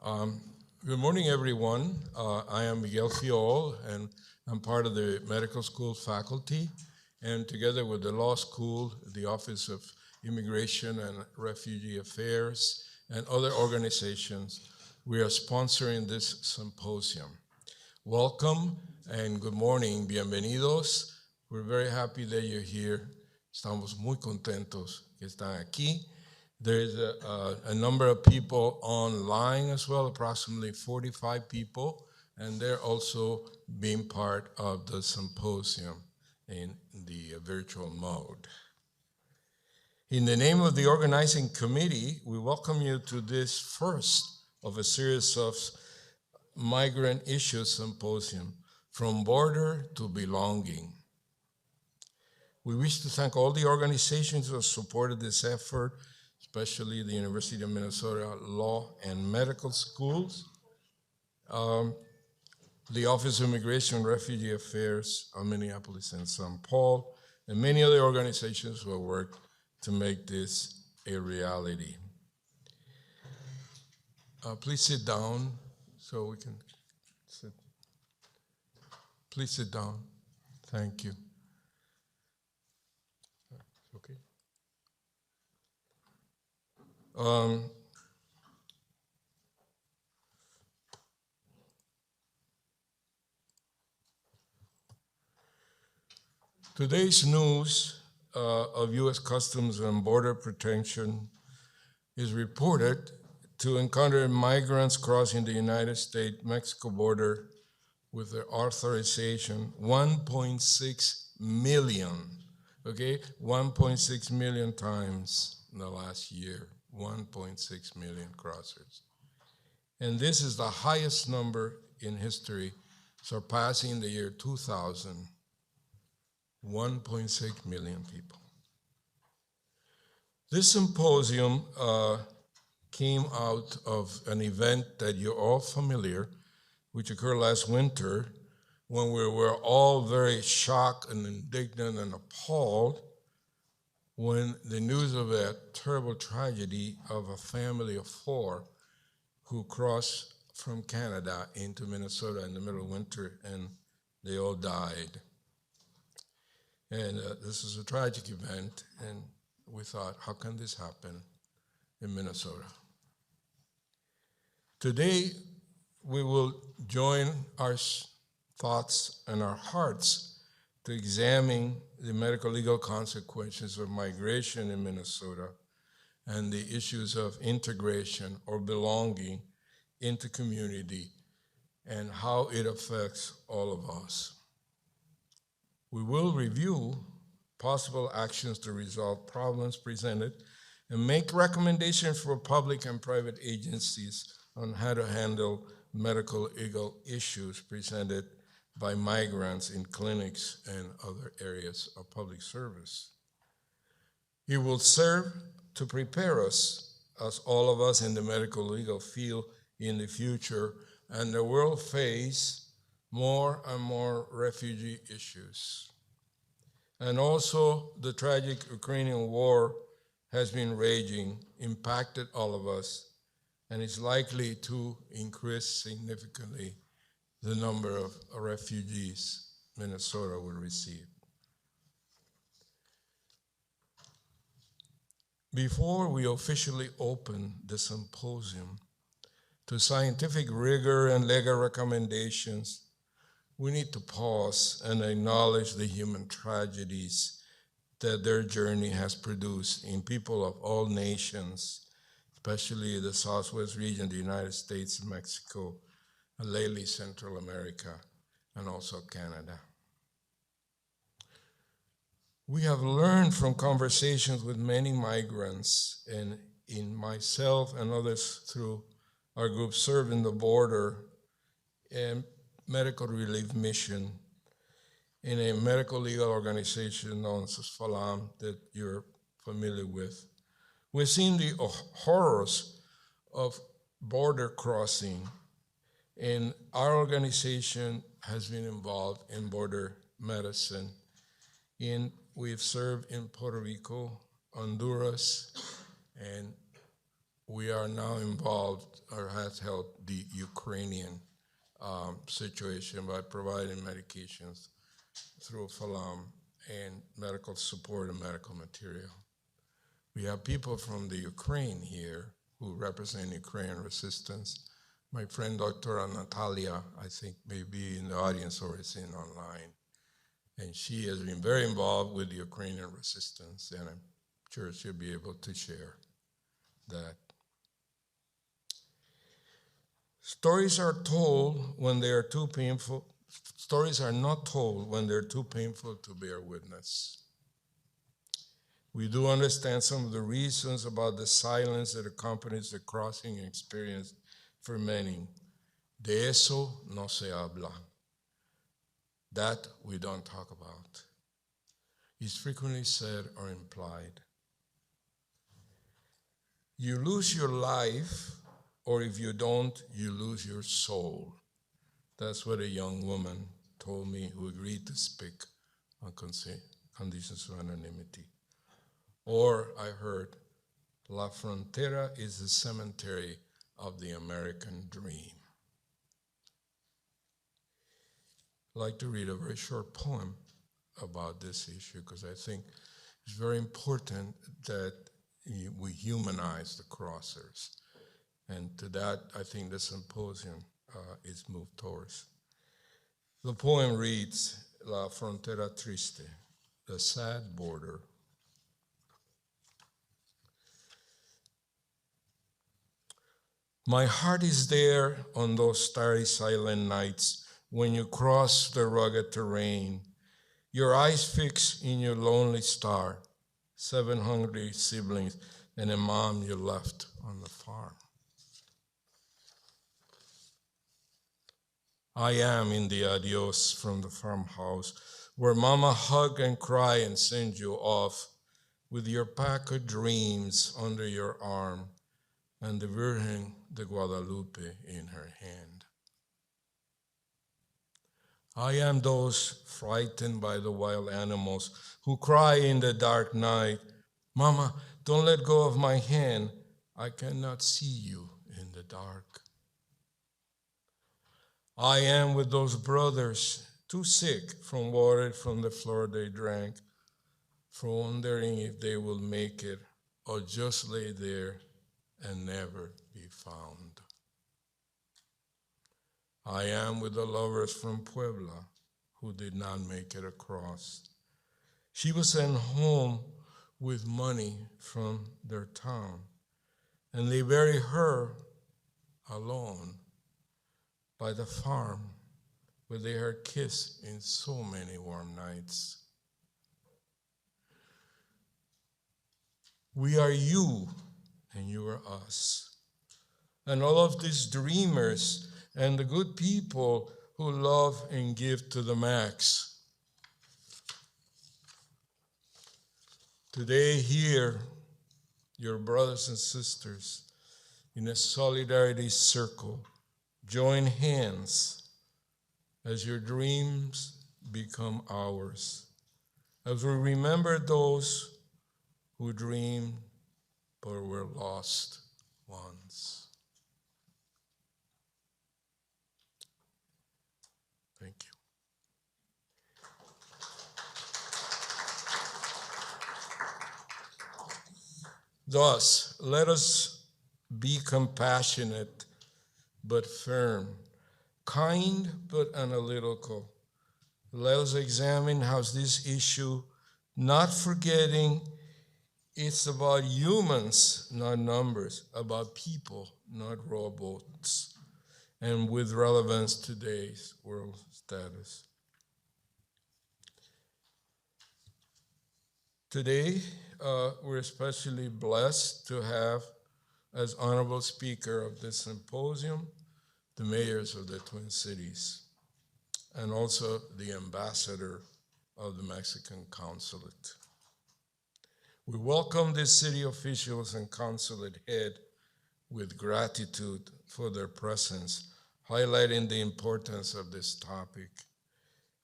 Um, Good morning, everyone. I am Miguel Fiol, and I'm part of the medical school faculty. And together with the law school, the Office of Immigration and Refugee Affairs, and other organizations, we are sponsoring this symposium. Welcome and good morning. Bienvenidos. We're very happy that you're here. Estamos muy contentos que están aquí. There's a number of people online as well, approximately 45 people, and they're also being part of the symposium in the virtual mode. In the name of the organizing committee, we welcome you to this first of a series of migrant issues symposium, From Border to Belonging. We wish to thank all the organizations who have supported this effort, especially the University of Minnesota Law and Medical Schools, the Office of Immigration and Refugee Affairs of Minneapolis and St. Paul, and many other organizations who have worked to make this a reality. Please sit down so we can sit. Please sit down. Thank you. Okay. Today's news of U.S. Customs and Border Protection is reported to encounter migrants crossing the United States-Mexico border with their authorization 1.6 million, okay? 1.6 million times in the last year, 1.6 million crossers. And this is the highest number in history, surpassing the year 2000, 1.6 million people. This symposium came out of an event that you're all familiar, which occurred last winter, when we were all very shocked and indignant and appalled when the news of a terrible tragedy of a family of 4 who crossed from Canada into Minnesota in the middle of winter, and they all died. And this is a tragic event, and we thought, how can this happen in Minnesota? Today, we will join our thoughts and our hearts to examine the medical legal consequences of migration in Minnesota and the issues of integration or belonging into community and how it affects all of us. We will review possible actions to resolve problems presented and make recommendations for public and private agencies on how to handle medical legal issues presented by migrants in clinics and other areas of public service. It will serve to prepare us, as all of us in the medical legal field in the future, and the world face more and more refugee issues. And also the tragic Ukrainian war has been raging, impacted all of us, and is likely to increase significantly the number of refugees Minnesota will receive. Before we officially open the symposium to scientific rigor and legal recommendations, we need to pause and acknowledge the human tragedies that their journey has produced in people of all nations, especially the Southwest region, the United States, Mexico, and lately Central America, and also Canada. We have learned from conversations with many migrants, and in myself and others through our group serving the border and medical relief mission in a medical legal organization known as FALAM that you're familiar with. We've seen the horrors of border crossing, and our organization has been involved in border medicine. We've served in Puerto Rico, Honduras, and we are now involved or has helped the Ukrainian situation by providing medications through Falam and medical support and medical material. We have people from the Ukraine here who represent Ukrainian resistance. My friend Dr. Natalia, I think, may be in the audience or is in online. And she has been very involved with the Ukrainian resistance, and I'm sure she'll be able to share that. Stories are told when they are too painful. Stories are not told when they're too painful to bear witness. We do understand some of the reasons about the silence that accompanies the crossing experience for many. De eso no se habla. That we don't talk about. It's frequently said or implied. You lose your life, or if you don't, you lose your soul. That's what a young woman told me who agreed to speak on conditions of anonymity. Or I heard, La Frontera is the cemetery of the American dream. I'd like to read a very short poem about this issue because I think it's very important that we humanize the crossers. And to that, I think the symposium is moved towards. The poem reads, La Frontera Triste, the sad border. My heart is there on those starry silent nights when you cross the rugged terrain, your eyes fixed in your lonely star, 7 hungry siblings and a mom you left on the farm. I am in the adios from the farmhouse where mama hug and cry and send you off with your pack of dreams under your arm and the Virgen de Guadalupe in her hand. I am those frightened by the wild animals who cry in the dark night, Mama, don't let go of my hand. I cannot see you in the dark. I am with those brothers too sick from water from the floor they drank, for wondering if they will make it or just lay there and never be found. I am with the lovers from Puebla who did not make it across. She was sent home with money from their town, and they buried her alone by the farm where they heard kissed in so many warm nights. We are you, and you are us. And all of these dreamers and the good people who love and give to the max. Today here, your brothers and sisters in a solidarity circle, join hands as your dreams become ours, as we remember those who dreamed but were lost once. Thank you. Thus, let us be compassionate but firm, kind but analytical. Let us examine how this issue, not forgetting it's about humans, not numbers, about people, not robots, and with relevance to today's world status. Today, we're especially blessed to have as honorable speaker of this symposium the mayors of the Twin Cities and also the ambassador of the Mexican consulate. We welcome the city officials and consulate head with gratitude for their presence, highlighting the importance of this topic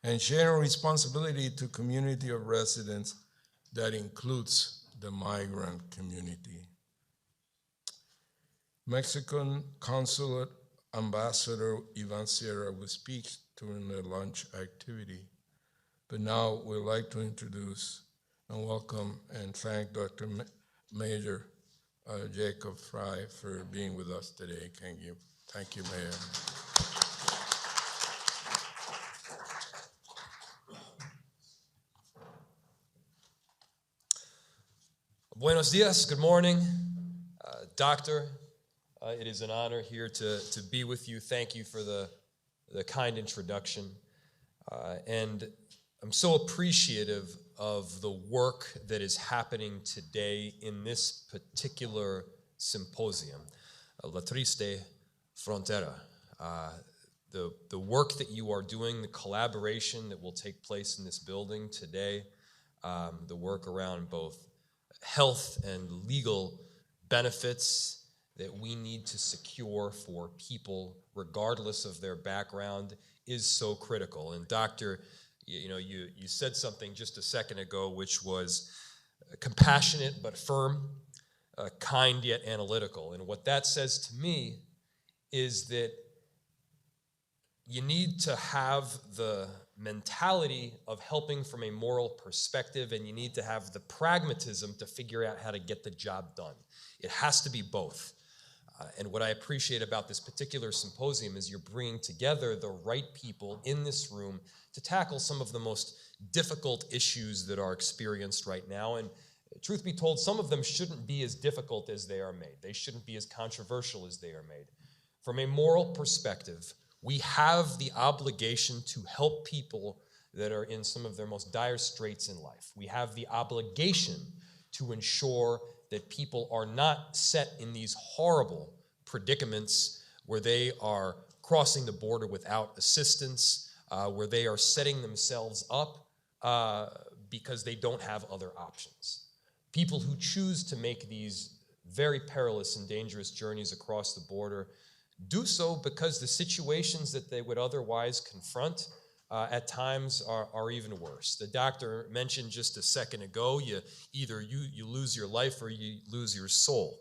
and sharing responsibility to community of residents that includes the migrant community. Mexican Consulate Ambassador Ivan Sierra will speak during the lunch activity. But now we'd like to introduce and welcome and thank Dr. Major Jacob Fry for being with us today. Thank you, Mayor. Buenos dias, good morning. Doctor, it is an honor here to be with you. Thank you for the kind introduction. And I'm so appreciative of the work that is happening today in this particular symposium, Triste, Frontera. The work that you are doing, the collaboration that will take place in this building today, the work around both health and legal benefits that we need to secure for people, regardless of their background, is so critical. And Doctor, you said something just a second ago, which was compassionate but firm, kind yet analytical. And what that says to me is that you need to have the mentality of helping from a moral perspective, and you need to have the pragmatism to figure out how to get the job done. It has to be both. And what I appreciate about this particular symposium is you're bringing together the right people in this room to tackle some of the most difficult issues that are experienced right now. And truth be told, some of them shouldn't be as difficult as they are made. They shouldn't be as controversial as they are made. From a moral perspective, we have the obligation to help people that are in some of their most dire straits in life. We have the obligation to ensure that people are not set in these horrible predicaments where they are crossing the border without assistance, where they are setting themselves up because they don't have other options. People who choose to make these very perilous and dangerous journeys across the border do so because the situations that they would otherwise confront at times are even worse. The doctor mentioned just a second ago, either you lose your life or you lose your soul.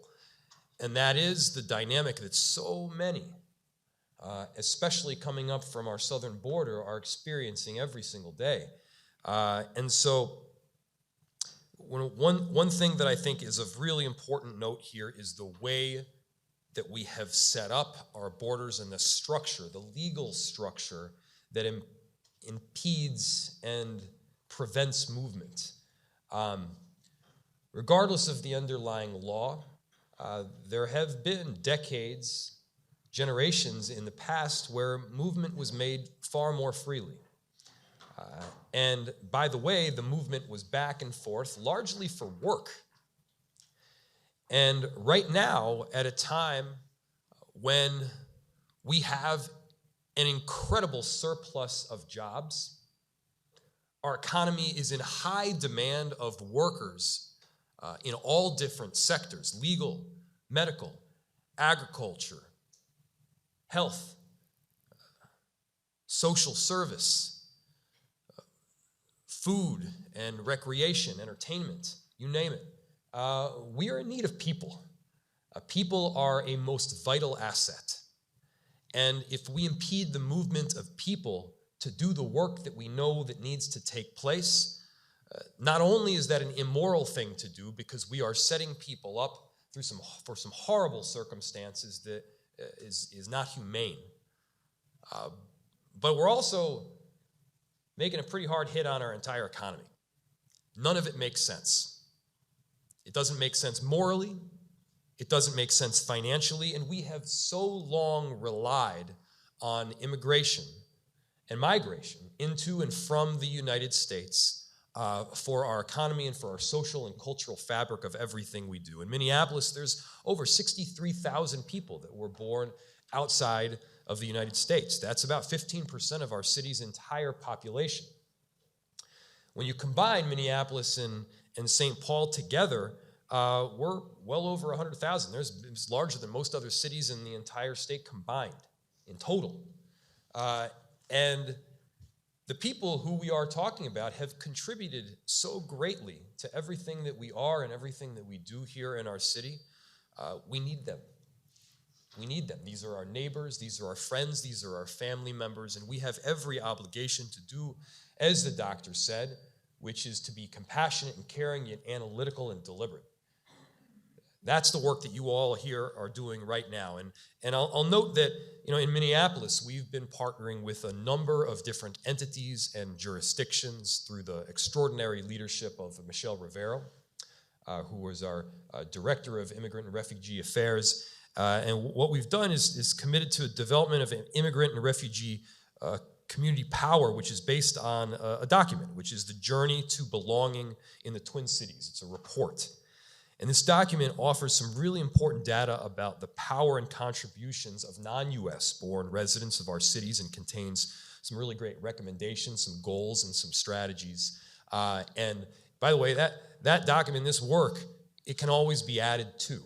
And that is the dynamic that so many, especially coming up from our southern border, are experiencing every single day. And so one thing that I think is of really important note here is the way that we have set up our borders and the structure, the legal structure that impedes and prevents movement. Regardless of the underlying law, there have been decades, generations in the past where movement was made far more freely. And by the way, the movement was back and forth largely for work. And right now, at a time when we have an incredible surplus of jobs, our economy is in high demand of workers in all different sectors: legal, medical, agriculture, health, social service, food and recreation, entertainment, you name it. We are in need of people. People are a most vital asset. And if we impede the movement of people to do the work that we know that needs to take place, not only is that an immoral thing to do because we are setting people up for some horrible circumstances that is not humane, but we're also making a pretty hard hit on our entire economy. None of it makes sense. It doesn't make sense morally. It doesn't make sense financially. And we have so long relied on immigration and migration into and from the United States for our economy and for our social and cultural fabric of everything we do. In Minneapolis, there's over 63,000 people that were born outside of the United States. That's about 15% of our city's entire population. When you combine Minneapolis and St. Paul together, we're well over 100,000. It's larger than most other cities in the entire state combined in total. And the people who we are talking about have contributed so greatly to everything that we are and everything that we do here in our city. We need them. We need them. These are our neighbors, these are our friends, these are our family members, and we have every obligation to do, as the doctor said, which is to be compassionate and caring, yet analytical and deliberate. That's the work that you all here are doing right now. And I'll note that, in Minneapolis, we've been partnering with a number of different entities and jurisdictions through the extraordinary leadership of Michelle Rivero, who was our Director of Immigrant and Refugee Affairs. And what we've done is committed to a development of an immigrant and refugee community power, which is based on a document, which is the Journey to Belonging in the Twin Cities. It's a report. And this document offers some really important data about the power and contributions of non-U.S. born residents of our cities, and contains some really great recommendations, some goals, and some strategies. And by the way, that document, this work, it can always be added to.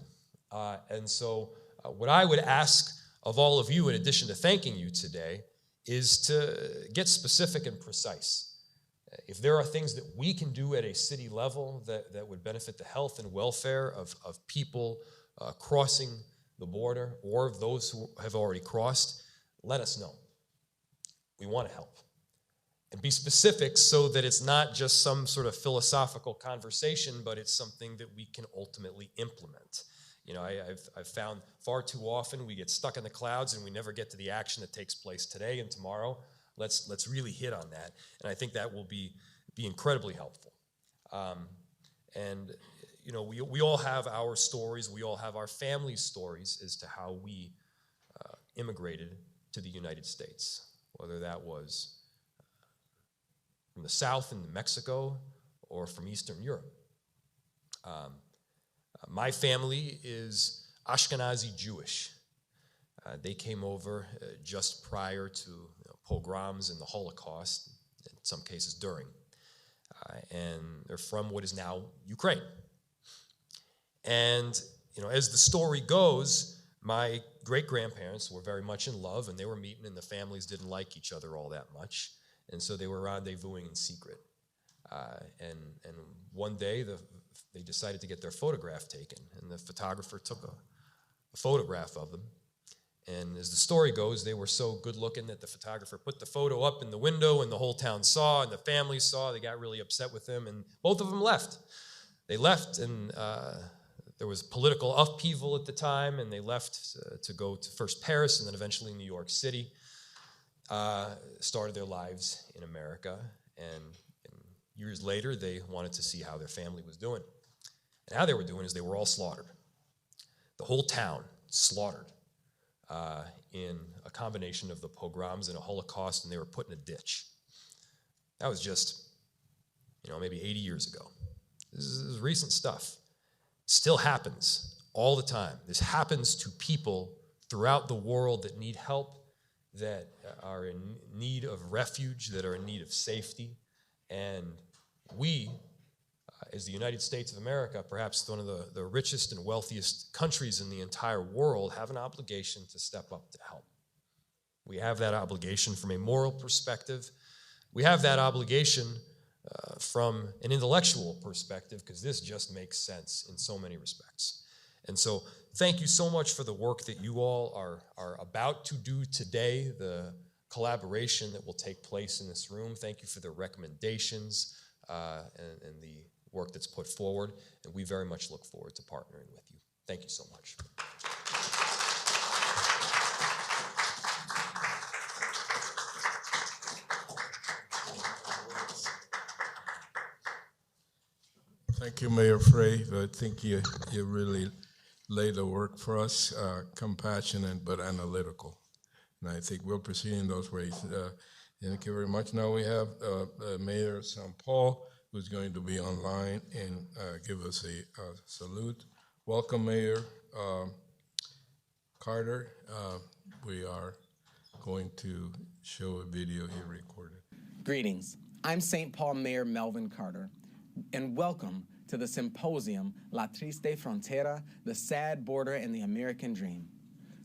And so what I would ask of all of you, in addition to thanking you today, is to get specific and precise. If there are things that we can do at a city level that would benefit the health and welfare of people crossing the border, or of those who have already crossed, let us know. We want to help. And be specific so that it's not just some sort of philosophical conversation, but it's something that we can ultimately implement. I've found far too often we get stuck in the clouds and we never get to the action that takes place today and tomorrow. Let's really hit on that, and I think that will be incredibly helpful. We all have our stories. We all have our family stories as to how we immigrated to the United States, whether that was from the South in Mexico or from Eastern Europe. My family is Ashkenazi Jewish. They came over just prior to pogroms and the Holocaust, in some cases during. And they're from what is now Ukraine. And, as the story goes, my great-grandparents were very much in love, and they were meeting, and the families didn't like each other all that much. And so they were rendezvousing in secret. And one day, they decided to get their photograph taken, and the photographer took a photograph of them. And as the story goes, they were so good-looking that the photographer put the photo up in the window, and the whole town saw, and the family saw. They got really upset with him, and both of them left. They left, and there was political upheaval at the time, and they left to go to first Paris and then eventually New York City, started their lives in America, and years later, they wanted to see how their family was doing. And how they were doing is they were all slaughtered. The whole town slaughtered in a combination of the pogroms and a Holocaust, and they were put in a ditch. That was just, maybe 80 years ago. This is recent stuff. Still happens all the time. This happens to people throughout the world that need help, that are in need of refuge, that are in need of safety. And we, as the United States of America, perhaps one of the richest and wealthiest countries in the entire world, have an obligation to step up to help. We have that obligation from a moral perspective. We have that obligation from an intellectual perspective, because this just makes sense in so many respects. And so thank you so much for the work that you all are about to do today, the collaboration that will take place in this room. Thank you for the recommendations and the work that's put forward, and we very much look forward to partnering with you. Thank you so much. Thank you, Mayor Frey. I think you really laid the work for us, compassionate but analytical. And I think we'll proceed in those ways. Thank you very much. Now we have Mayor of St. Paul, who's going to be online and give us a salute. Welcome, Mayor Carter. We are going to show a video he recorded. Greetings. I'm St. Paul Mayor Melvin Carter, and welcome to the symposium La Triste Frontera, the Sad Border and the American Dream.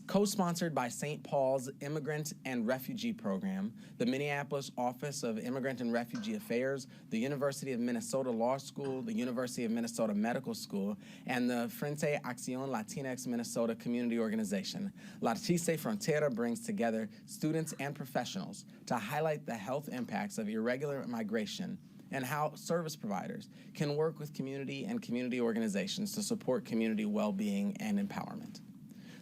Co-sponsored by St. Paul's Immigrant and Refugee Program, the Minneapolis Office of Immigrant and Refugee Affairs, the University of Minnesota Law School, the University of Minnesota Medical School, and the Frente Acción Latinx Minnesota Community Organization, Triste, Frontera brings together students and professionals to highlight the health impacts of irregular migration and how service providers can work with community and community organizations to support community well-being and empowerment.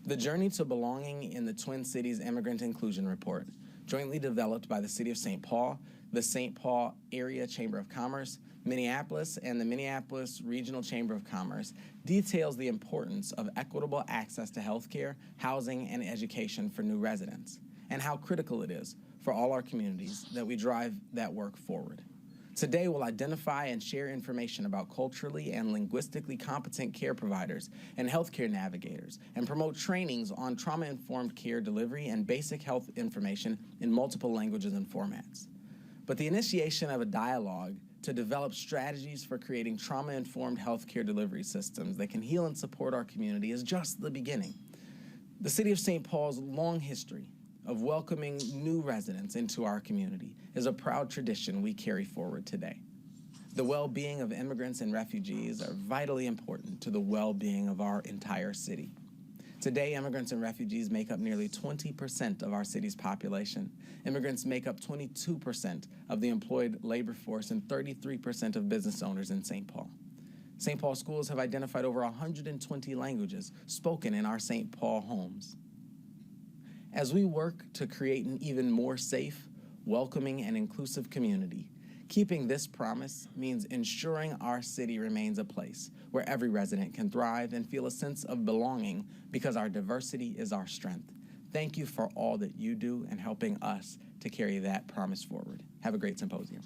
The Journey to Belonging in the Twin Cities Immigrant Inclusion Report, jointly developed by the City of St. Paul, the St. Paul Area Chamber of Commerce, Minneapolis, and the Minneapolis Regional Chamber of Commerce, details the importance of equitable access to health care, housing, and education for new residents, and how critical it is for all our communities that we drive that work forward. Today, we'll identify and share information about culturally and linguistically competent care providers and healthcare navigators, and promote trainings on trauma-informed care delivery and basic health information in multiple languages and formats. But the initiation of a dialogue to develop strategies for creating trauma-informed healthcare delivery systems that can heal and support our community is just the beginning. The City of St. Paul's long history of welcoming new residents into our community is a proud tradition we carry forward today. The well-being of immigrants and refugees are vitally important to the well-being of our entire city. Today, immigrants and refugees make up nearly 20% of our city's population. Immigrants make up 22% of the employed labor force and 33% of business owners in St. Paul. St. Paul schools have identified over 120 languages spoken in our St. Paul homes. As we work to create an even more safe, welcoming, and inclusive community, keeping this promise means ensuring our city remains a place where every resident can thrive and feel a sense of belonging because our diversity is our strength. Thank you for all that you do and helping us to carry that promise forward. Have a great symposium.